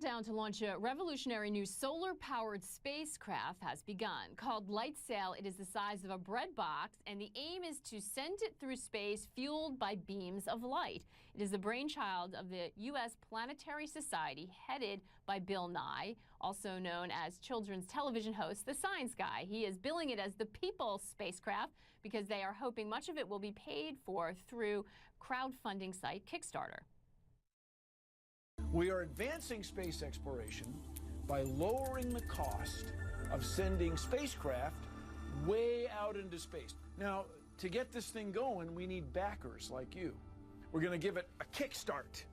Down to launch a revolutionary new solar-powered spacecraft has begun. Called LightSail, it is the size of a bread box, and the aim is to send it through space fueled by beams of light. It is the brainchild of the U.S. Planetary Society, headed by Bill Nye, also known as children's television host, the Science Guy. He is billing it as the People's Spacecraft because they are hoping much of it will be paid for through crowdfunding site Kickstarter. We are advancing space exploration by lowering the cost of sending spacecraft way out into space. Now, to get this thing going, we need backers like you. We're going to give it a kickstart.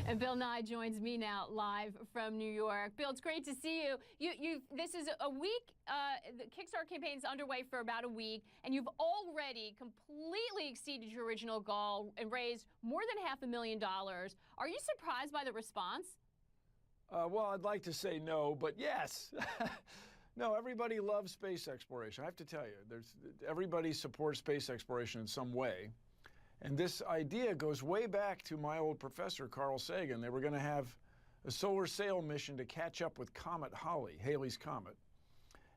And Bill Nye joins me now live from New York. Bill, it's great to see you. This is a week. The Kickstarter campaign is underway for about a week, and you've already completely exceeded your original goal and raised more than $500,000. Are you surprised by the response? Well, I'd like to say no, but yes. No, everybody loves space exploration. I have to tell you, everybody supports space exploration in some way. And this idea goes way back to my old professor, Carl Sagan. They were going to have a solar sail mission to catch up with Comet Halley, Halley's Comet.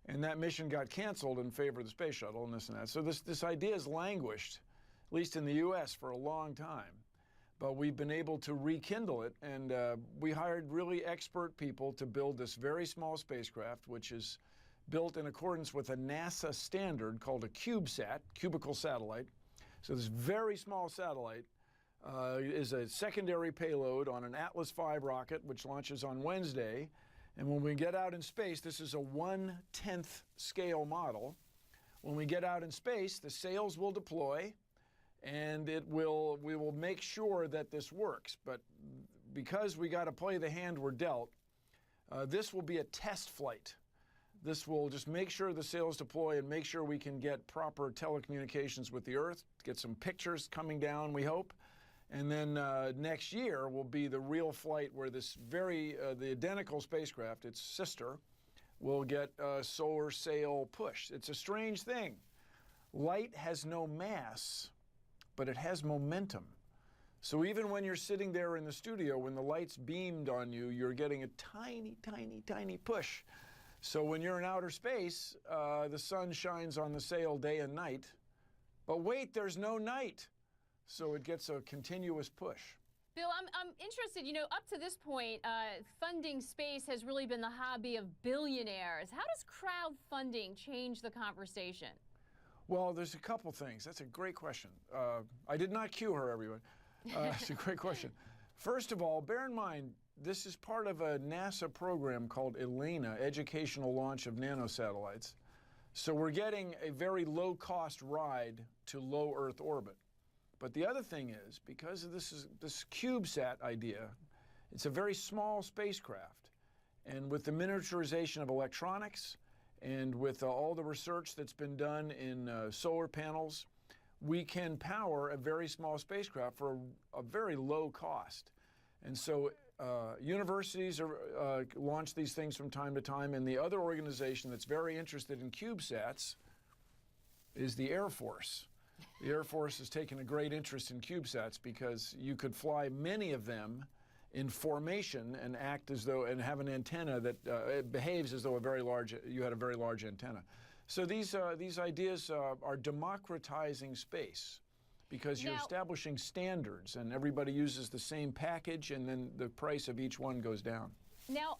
And that mission got canceled in favor of the space shuttle and this and that. So this idea has languished, at least in the U.S., for a long time. But we've been able to rekindle it, and we hired really expert people to build this very small spacecraft, which is built in accordance with a NASA standard called a CubeSat, cubical satellite. So this very small satellite is a secondary payload on an Atlas V rocket, which launches on Wednesday. And when we get out in space, this is a 1/10 scale model. When we get out in space, the sails will deploy, and we will make sure that this works. But because we got to play the hand we're dealt, this will be a test flight. This will just make sure the sails deploy and make sure we can get proper telecommunications with the Earth, get some pictures coming down, we hope. And then next year will be the real flight where this the identical spacecraft, its sister, will get a solar sail push. It's a strange thing. Light has no mass, but it has momentum. So even when you're sitting there in the studio, when the light's beamed on you, you're getting a tiny, tiny, tiny push. So when you're in outer space, the sun shines on the sail day and night. But wait, there's no night. So it gets a continuous push. Bill, I'm interested, up to this point, funding space has really been the hobby of billionaires. How does crowdfunding change the conversation? Well, there's a couple things. That's a great question. I did not cue her, everyone. It's a great question. First of all, bear in mind, this is part of a NASA program called ELENA, Educational Launch of Nanosatellites. So we're getting a very low-cost ride to low Earth orbit. But the other thing is, because of this CubeSat idea, it's a very small spacecraft. And with the miniaturization of electronics and with all the research that's been done in solar panels, we can power a very small spacecraft for a very low cost. And so universities launch these things from time to time, and the other organization that's very interested in CubeSats is the Air Force. The Air Force has taken a great interest in CubeSats because you could fly many of them in formation and act as though, and have an antenna that it behaves as though you had a very large antenna. So these ideas are democratizing space, because you're establishing standards and everybody uses the same package, and then the price of each one goes down. Now,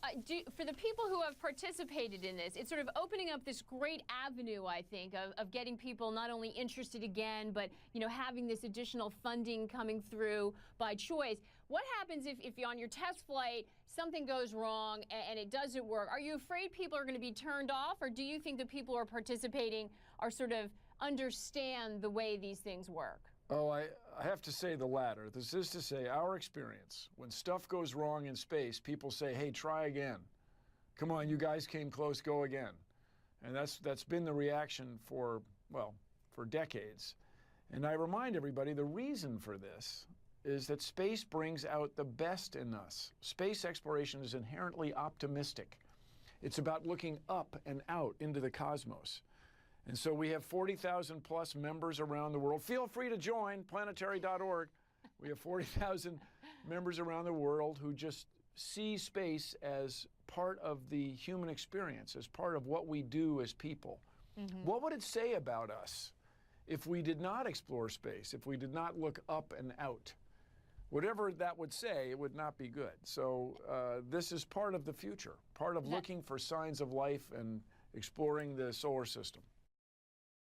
for the people who have participated in this, it's sort of opening up this great avenue, I think, of getting people not only interested again, but, having this additional funding coming through by choice. What happens if on your test flight something goes wrong and it doesn't work? Are you afraid people are going to be turned off, or do you think the people who are participating are sort of understand the way these things work? Oh, I have to say the latter. This is to say, our experience, when stuff goes wrong in space, people say, hey, try again. Come on, you guys came close, go again. And that's been the reaction for decades. And I remind everybody, the reason for this is that space brings out the best in us. Space exploration is inherently optimistic. It's about looking up and out into the cosmos. And so we have 40,000 plus members around the world. Feel free to join, planetary.org. We have 40,000 members around the world who just see space as part of the human experience, as part of what we do as people. What would it say about us if we did not explore space, if we did not look up and out? Whatever that would say, it would not be good. So this is part of the future, part of looking for signs of life and exploring the solar system.